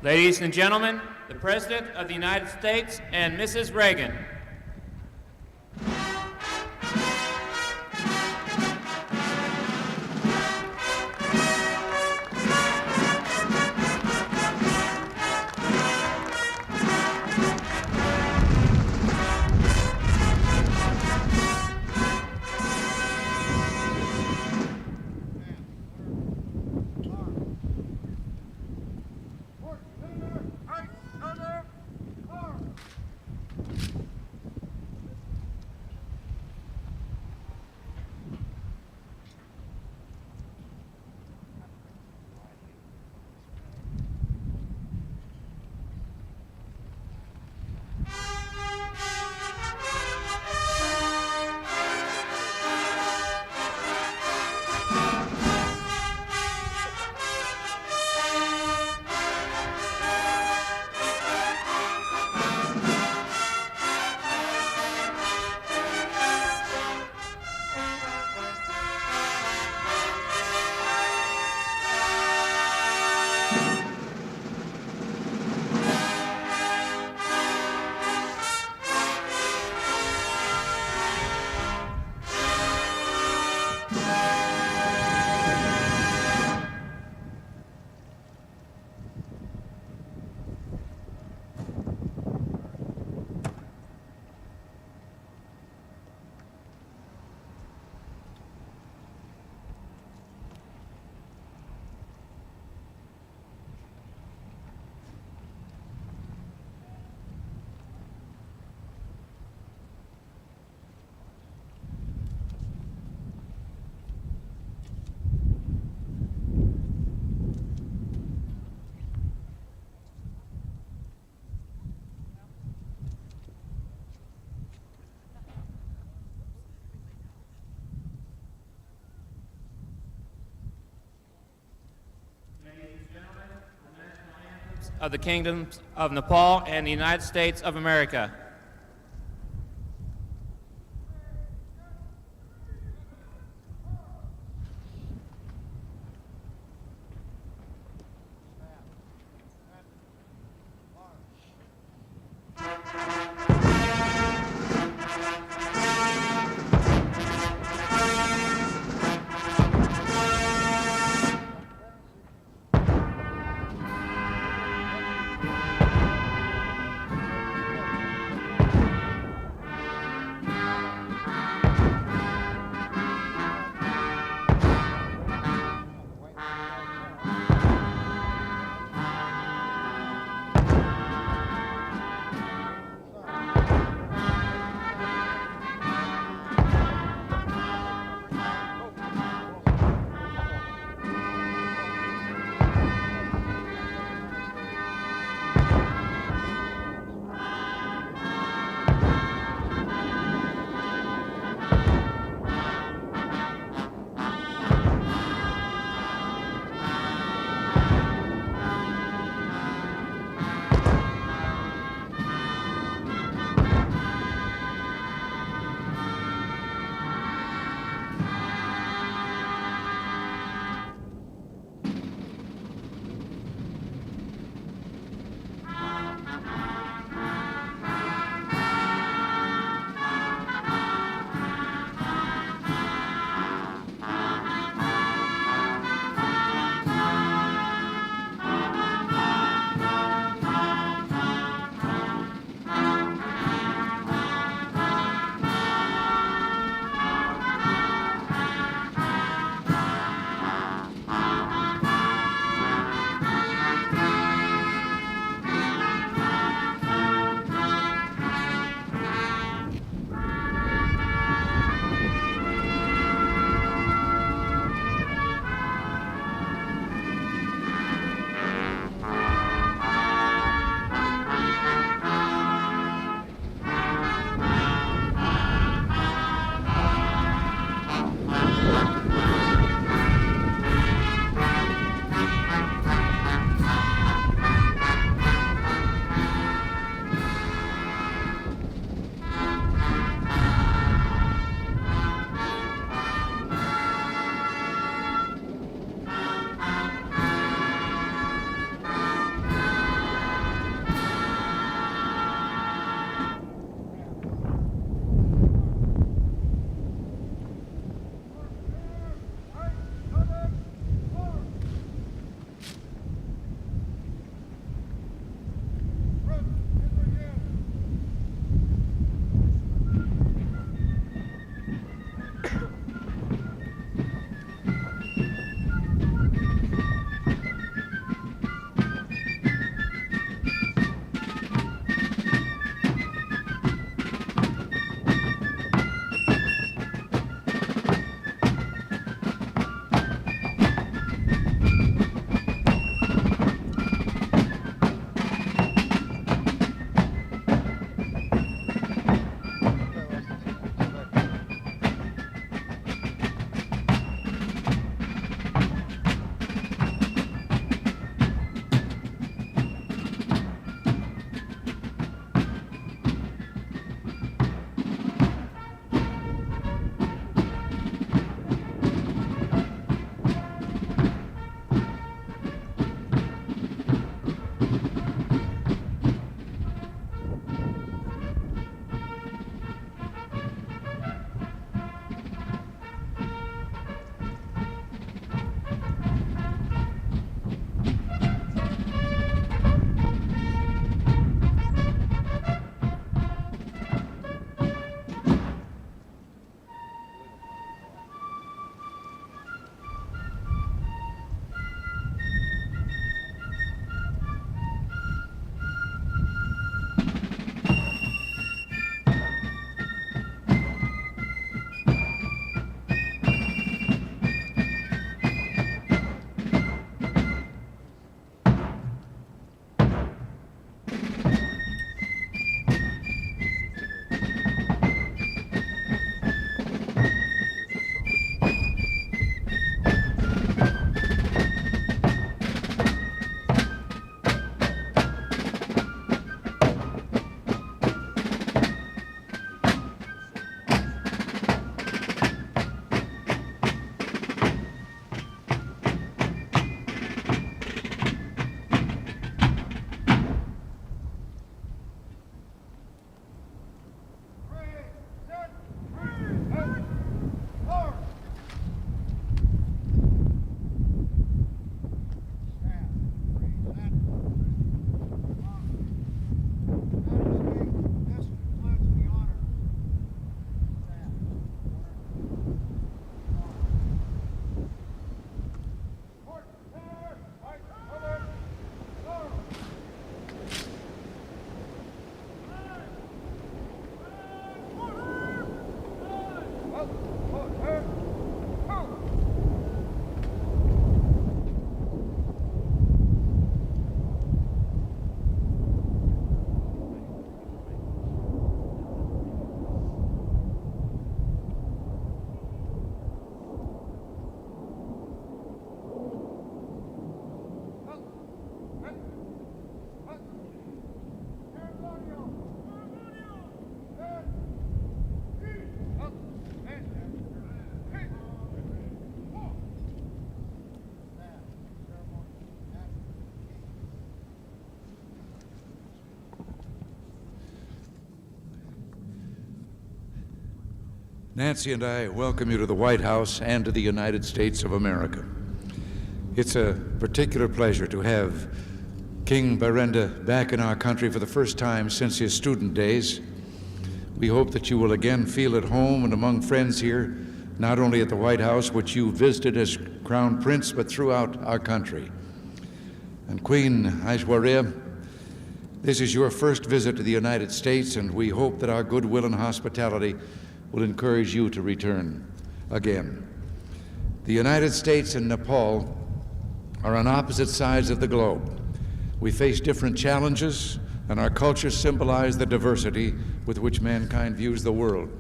Ladies and gentlemen, the President of the United States and Mrs. Reagan. Of the Kingdoms of Nepal and the United States of America. Nancy and I welcome you to the White House and to the United States of America. It's a particular pleasure to have King Birendra back in our country for the first time since his student days. We hope that you will again feel at home and among friends here, not only at the White House, which you visited as Crown Prince, but throughout our country. And Queen Aishwarya, this is your first visit to the United States, and we hope that our goodwill and hospitality will encourage you to return again. The United States and Nepal are on opposite sides of the globe. We face different challenges, and our cultures symbolize the diversity with which mankind views the world.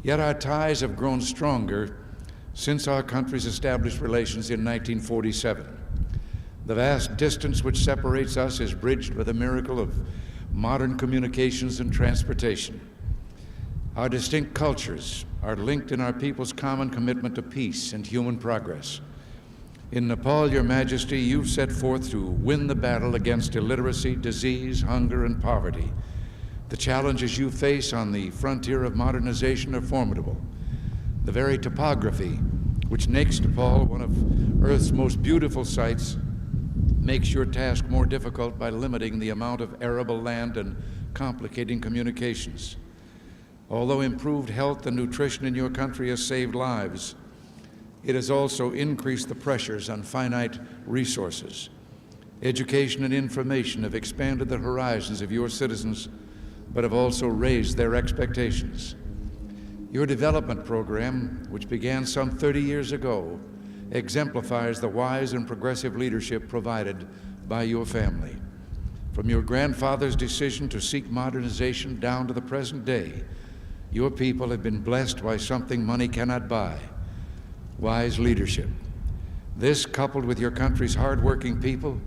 Yet our ties have grown stronger since our countries established relations in 1947. The vast distance which separates us is bridged by the miracle of modern communications and transportation. Our distinct cultures are linked in our people's common commitment to peace and human progress. In Nepal, Your Majesty, you've set forth to win the battle against illiteracy, disease, hunger, and poverty. The challenges you face on the frontier of modernization are formidable. The very topography, which makes Nepal one of Earth's most beautiful sites, makes your task more difficult by limiting the amount of arable land and complicating communications. Although improved health and nutrition in your country has saved lives, it has also increased the pressures on finite resources. Education and information have expanded the horizons of your citizens, but have also raised their expectations. Your development program, which began some 30 years ago, exemplifies the wise and progressive leadership provided by your family. From your grandfather's decision to seek modernization down to the present day, your people have been blessed by something money cannot buy: wise leadership. This, coupled with your country's hardworking people,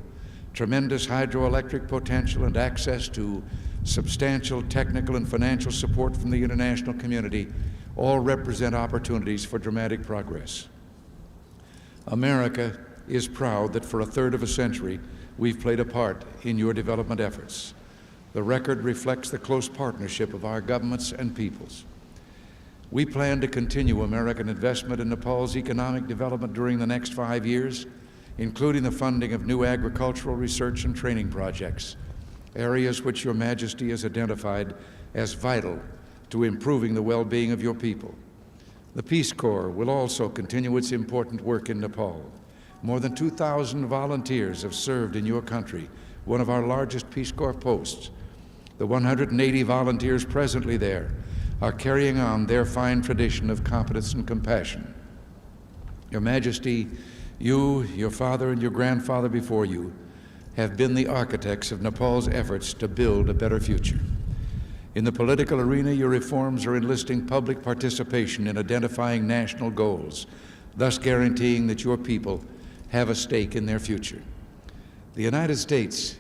tremendous hydroelectric potential, and access to substantial technical and financial support from the international community, all represent opportunities for dramatic progress. America is proud that for a third of a century, we've played a part in your development efforts. The record reflects the close partnership of our governments and peoples. We plan to continue American investment in Nepal's economic development during the next 5 years, including the funding of new agricultural research and training projects, areas which Your Majesty has identified as vital to improving the well-being of your people. The Peace Corps will also continue its important work in Nepal. More than 2,000 volunteers have served in your country, one of our largest Peace Corps posts. The 180 volunteers presently there are carrying on their fine tradition of competence and compassion. Your Majesty, you, your father, and your grandfather before you have been the architects of Nepal's efforts to build a better future. In the political arena, your reforms are enlisting public participation in identifying national goals, thus guaranteeing that your people have a stake in their future. The United States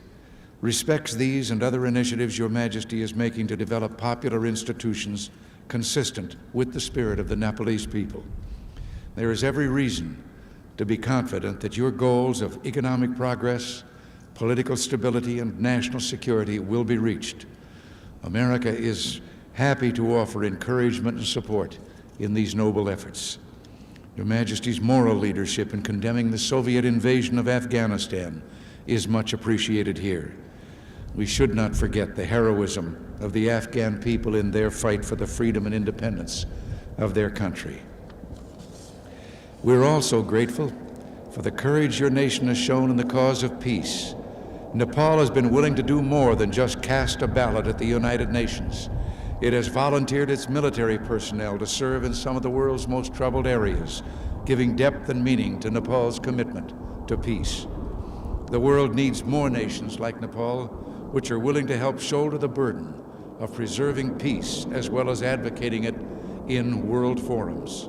respects these and other initiatives Your Majesty is making to develop popular institutions consistent with the spirit of the Nepalese people. There is every reason to be confident that your goals of economic progress, political stability, and national security will be reached. America is happy to offer encouragement and support in these noble efforts. Your Majesty's moral leadership in condemning the Soviet invasion of Afghanistan is much appreciated here. We should not forget the heroism of the Afghan people in their fight for the freedom and independence of their country. We're also grateful for the courage your nation has shown in the cause of peace. Nepal has been willing to do more than just cast a ballot at the United Nations. It has volunteered its military personnel to serve in some of the world's most troubled areas, giving depth and meaning to Nepal's commitment to peace. The world needs more nations like Nepal, which are willing to help shoulder the burden of preserving peace as well as advocating it in world forums.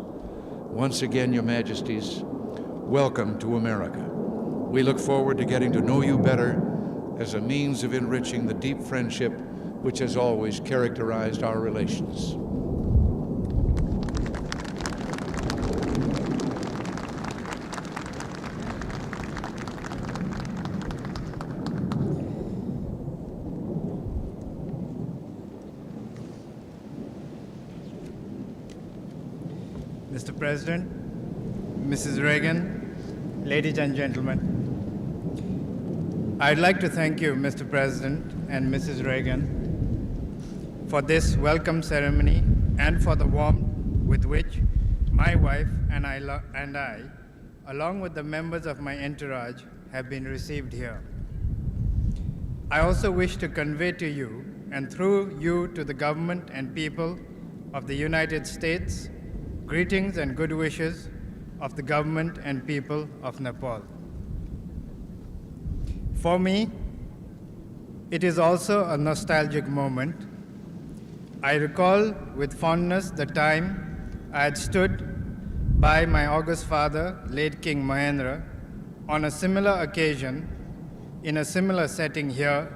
Once again, Your Majesties, welcome to America. We look forward to getting to know you better as a means of enriching the deep friendship which has always characterized our relations. Mr. President, Mrs. Reagan, ladies and gentlemen, I'd like to thank you, Mr. President and Mrs. Reagan, for this welcome ceremony and for the warmth with which my wife and I, along with the members of my entourage, have been received here. I also wish to convey to you, and through you to the government and people of the United States, greetings and good wishes of the government and people of Nepal. For me, it is also a nostalgic moment. I recall with fondness the time I had stood by my august father, late King Mahendra, on a similar occasion in a similar setting here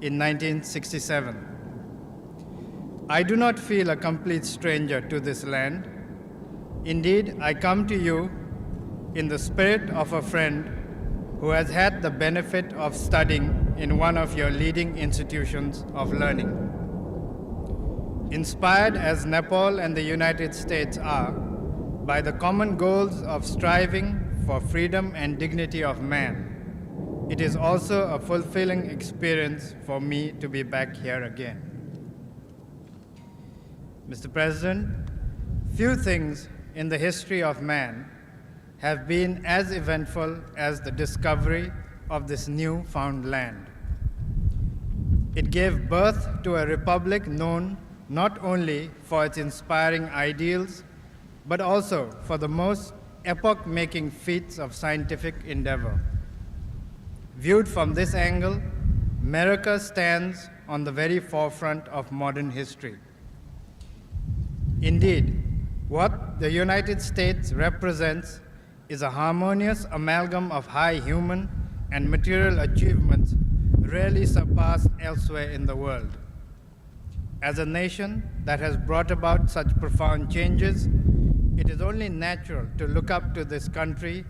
in 1967. I do not feel a complete stranger to this land. Indeed, I come to you in the spirit of a friend who has had the benefit of studying in one of your leading institutions of learning. Inspired as Nepal and the United States are by the common goals of striving for freedom and dignity of man, it is also a fulfilling experience for me to be back here again. Mr. President, few things in the history of man have been as eventful as the discovery of this newfound land. It gave birth to a republic known not only for its inspiring ideals, but also for the most epoch-making feats of scientific endeavor. Viewed from this angle, America stands on the very forefront of modern history. Indeed, what the United States represents is a harmonious amalgam of high human and material achievements rarely surpassed elsewhere in the world. As a nation that has brought about such profound changes, it is only natural to look up to this country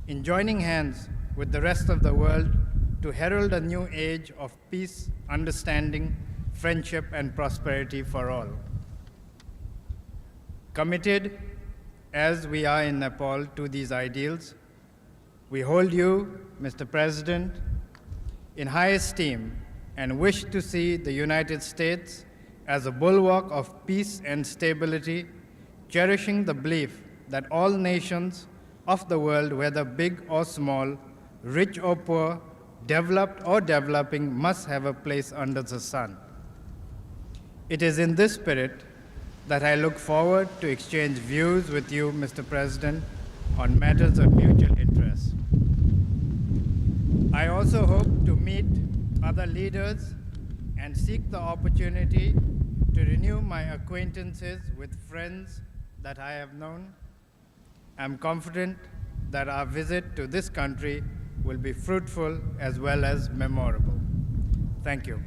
in joining hands with the rest of the world to herald a new age of peace, understanding, friendship, and prosperity for all. Committed, as we are in Nepal, to these ideals, we hold you, Mr. President, in high esteem and wish to see the United States as a bulwark of peace and stability, cherishing the belief that all nations of the world, whether big or small, rich or poor, developed or developing, must have a place under the sun. It is in this spirit that I look forward to exchange views with you, Mr. President, on matters of mutual interest. I also hope to meet other leaders and seek the opportunity to renew my acquaintances with friends that I have known. I'm confident that our visit to this country will be fruitful as well as memorable. Thank you.